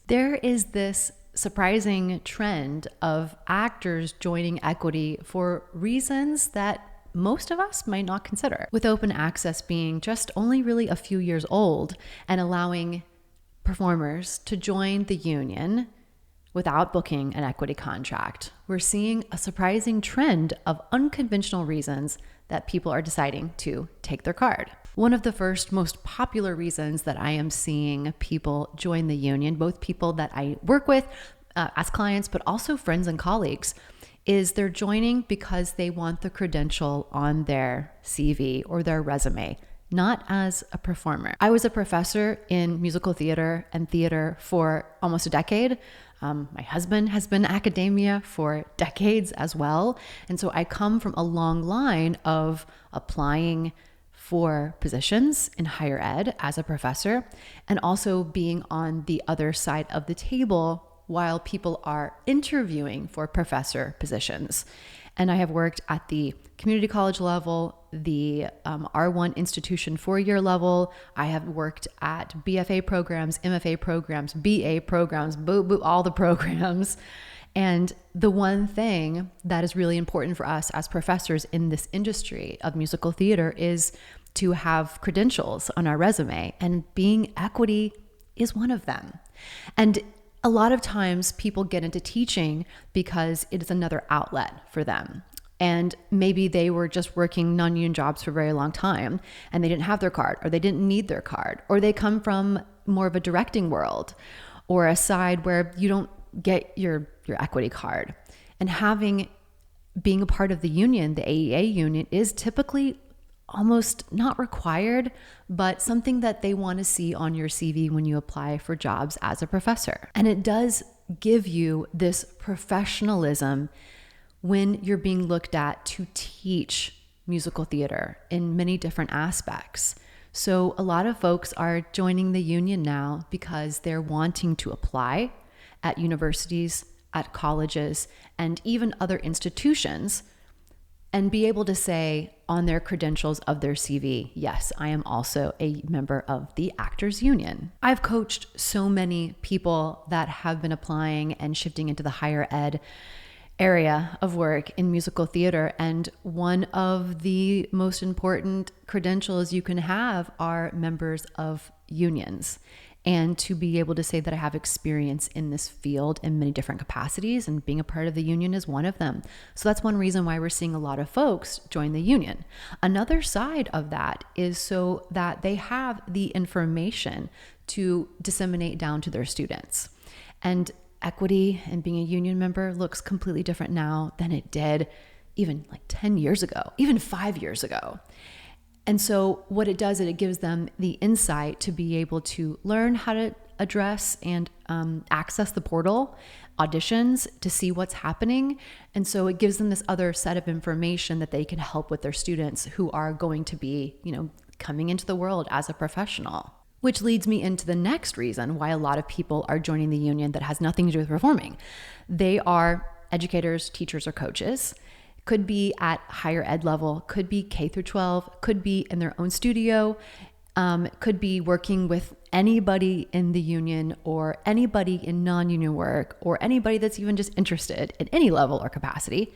There is this surprising trend of actors joining equity for reasons that most of us might not consider, with open access being just only really a few years old and allowing performers to join the union without booking an equity contract. We're seeing a surprising trend of unconventional reasons that people are deciding to take their card. One of the first most popular reasons that I am seeing people join the union, both people that I work with as clients, but also friends and colleagues, is they're joining because they want the credential on their CV or their resume, not as a performer. I was a professor in musical theater and theater for almost a decade. My husband has been in academia for decades as well. And so I come from a long line of applying for positions in higher ed as a professor, and also being on the other side of the table while people are interviewing for professor positions. And I have worked at the community college level, the R1 institution 4-year level. I have worked at BFA programs, MFA programs, BA programs, all the programs. And the one thing that is really important for us as professors in this industry of musical theater is to have credentials on our resume, and being equity is one of them. And a lot of times people get into teaching because it is another outlet for them. And maybe they were just working non-union jobs for a very long time and they didn't have their card, or they didn't need their card, or they come from more of a directing world or a side where you don't get your equity card. And being a part of the union, the AEA union, is typically almost not required, but something that they want to see on your CV when you apply for jobs as a professor. And it does give you this professionalism when you're being looked at to teach musical theater in many different aspects. So a lot of folks are joining the union now because they're wanting to apply at universities, at colleges, and even other institutions, and be able to say on their credentials of their CV, yes, I am also a member of the Actors Union. I've coached so many people that have been applying and shifting into the higher ed area of work in musical theater. And one of the most important credentials you can have are members of unions. And to be able to say that I have experience in this field in many different capacities, and being a part of the union is one of them. So that's one reason why we're seeing a lot of folks join the union. Another side of that is so that they have the information to disseminate down to their students. And equity and being a union member looks completely different now than it did even like 10 years ago, even 5 years ago. And so what it does is it gives them the insight to be able to learn how to address and access the portal, auditions, to see what's happening. And so it gives them this other set of information that they can help with their students who are going to be, coming into the world as a professional. Which leads me into the next reason why a lot of people are joining the union that has nothing to do with performing. They are educators, teachers, or coaches. Could be at higher ed level, could be K through 12, could be in their own studio, could be working with anybody in the union or anybody in non-union work, or anybody that's even just interested in any level or capacity.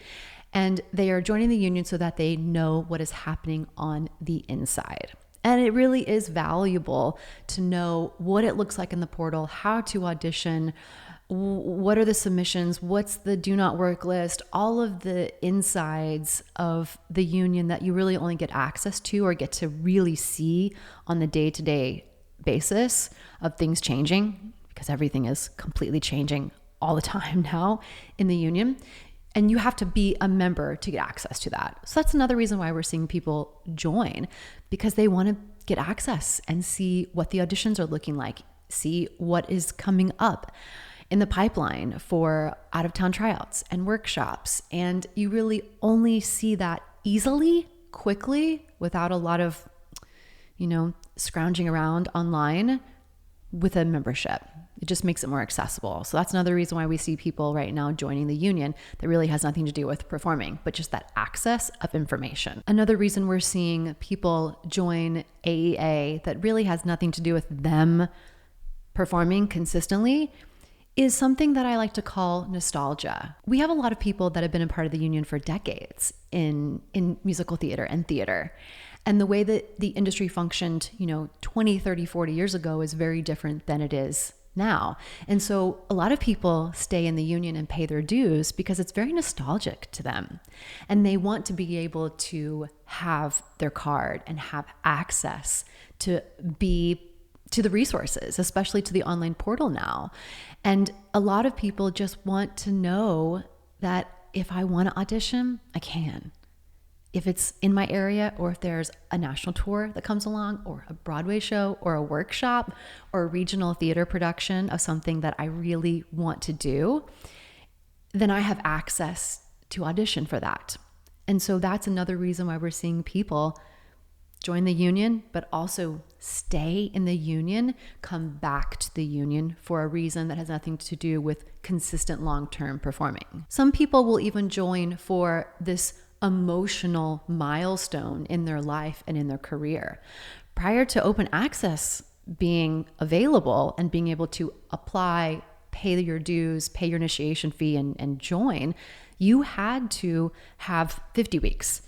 And they are joining the union so that they know what is happening on the inside. And it really is valuable to know what it looks like in the portal, how to audition, what are the submissions, what's the do not work list, all of the insides of the union that you really only get access to or get to really see on the day-to-day basis of things changing, because everything is completely changing all the time now in the union. And you have to be a member to get access to that. So that's another reason why we're seeing people join, because they want to get access and see what the auditions are looking like, see what is coming up in the pipeline for out-of-town tryouts and workshops. And you really only see that easily, quickly, without a lot of, scrounging around online with a membership. It just makes it more accessible. So that's another reason why we see people right now joining the union that really has nothing to do with performing, but just that access of information. Another reason we're seeing people join AEA that really has nothing to do with them performing consistently is something that I like to call nostalgia. We have a lot of people that have been a part of the union for decades in musical theater and theater. And the way that the industry functioned, 20, 30, 40 years ago is very different than it is now. And so a lot of people stay in the union and pay their dues because it's very nostalgic to them. And they want to be able to have their card and have access to the resources, especially to the online portal now. And a lot of people just want to know that if I want to audition, I can. If it's in my area, or if there's a national tour that comes along, or a Broadway show, or a workshop, or a regional theater production of something that I really want to do, then I have access to audition for that. And so that's another reason why we're seeing people join the union, but also stay in the union, come back to the union for a reason that has nothing to do with consistent long-term performing. Some people will even join for this emotional milestone in their life and in their career. Prior to open access being available and being able to apply, pay your dues, pay your initiation fee, and join, you had to have 50 weeks.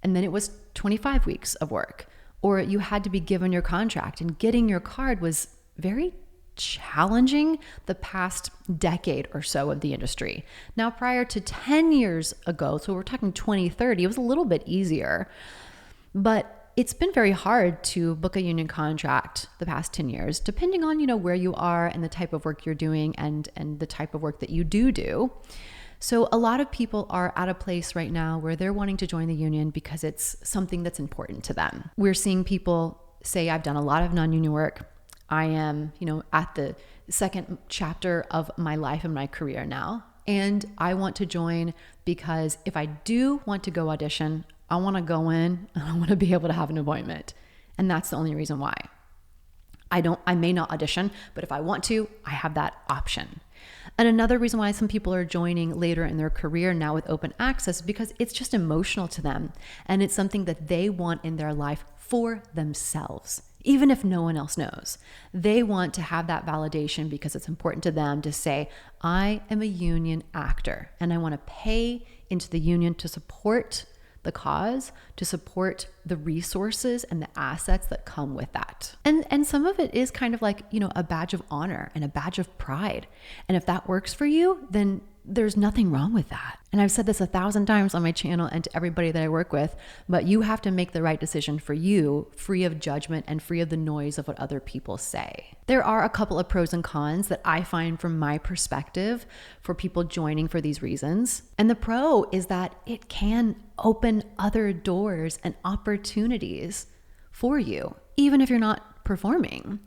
And then it was 25 weeks of work, or you had to be given your contract, and getting your card was very challenging the past decade or so of the industry. Now, prior to 10 years ago, so we're talking 2030, it was a little bit easier, but it's been very hard to book a union contract the past 10 years, depending on, where you are and the type of work you're doing and the type of work that you do. So a lot of people are at a place right now where they're wanting to join the union because it's something that's important to them. We're seeing people say, I've done a lot of non-union work. I am, at the second chapter of my life and my career now. And I want to join because if I do want to go audition, I want to go in and I want to be able to have an appointment. And that's the only reason why. I may not audition, but if I want to, I have that option. And another reason why some people are joining later in their career now with open access is because it's just emotional to them. And it's something that they want in their life for themselves. Even if no one else knows, they want to have that validation because it's important to them to say, I am a union actor and I want to pay into the union to support the cause, to support the resources and the assets that come with that. And some of it is kind of like, a badge of honor and a badge of pride. And if that works for you, then there's nothing wrong with that. And I've said this 1,000 times on my channel and to everybody that I work with, but you have to make the right decision for you, free of judgment and free of the noise of what other people say. There are a couple of pros and cons that I find from my perspective for people joining for these reasons. And the pro is that it can open other doors and opportunities for you, even if you're not performing.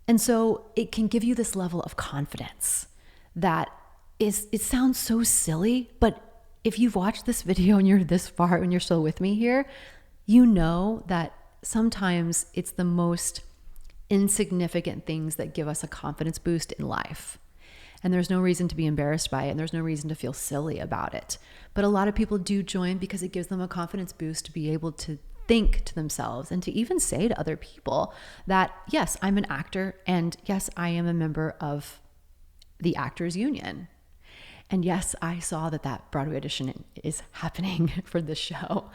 And so it can give you this level of confidence that it sounds so silly, but if you've watched this video and you're this far and you're still with me here, you know that sometimes it's the most insignificant things that give us a confidence boost in life. And there's no reason to be embarrassed by it, and there's no reason to feel silly about it. But a lot of people do join because it gives them a confidence boost to be able to think to themselves and to even say to other people that, yes, I'm an actor, and yes, I am a member of the Actors Union. And yes, I saw that Broadway audition is happening for this show.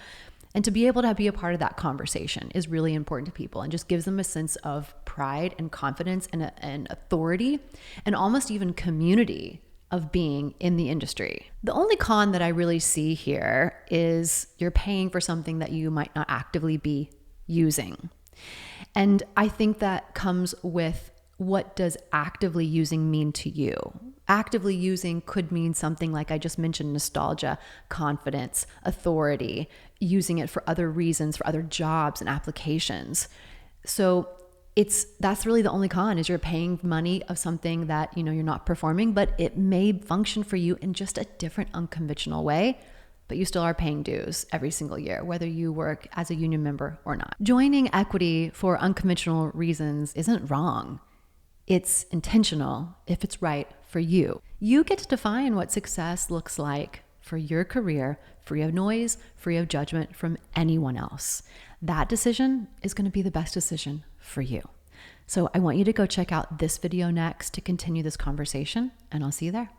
And to be able to be a part of that conversation is really important to people and just gives them a sense of pride and confidence and authority and almost even community of being in the industry. The only con that I really see here is you're paying for something that you might not actively be using. And I think that comes with, what does actively using mean to you? Actively using could mean something like I just mentioned, nostalgia, confidence, authority, using it for other reasons, for other jobs and applications. So that's really the only con, is you're paying money of something that you're not performing, but it may function for you in just a different unconventional way, but you still are paying dues every single year, whether you work as a union member or not. Joining equity for unconventional reasons isn't wrong. It's intentional if it's right for you. You get to define what success looks like for your career, free of noise, free of judgment from anyone else. That decision is going to be the best decision for you. So I want you to go check out this video next to continue this conversation, and I'll see you there.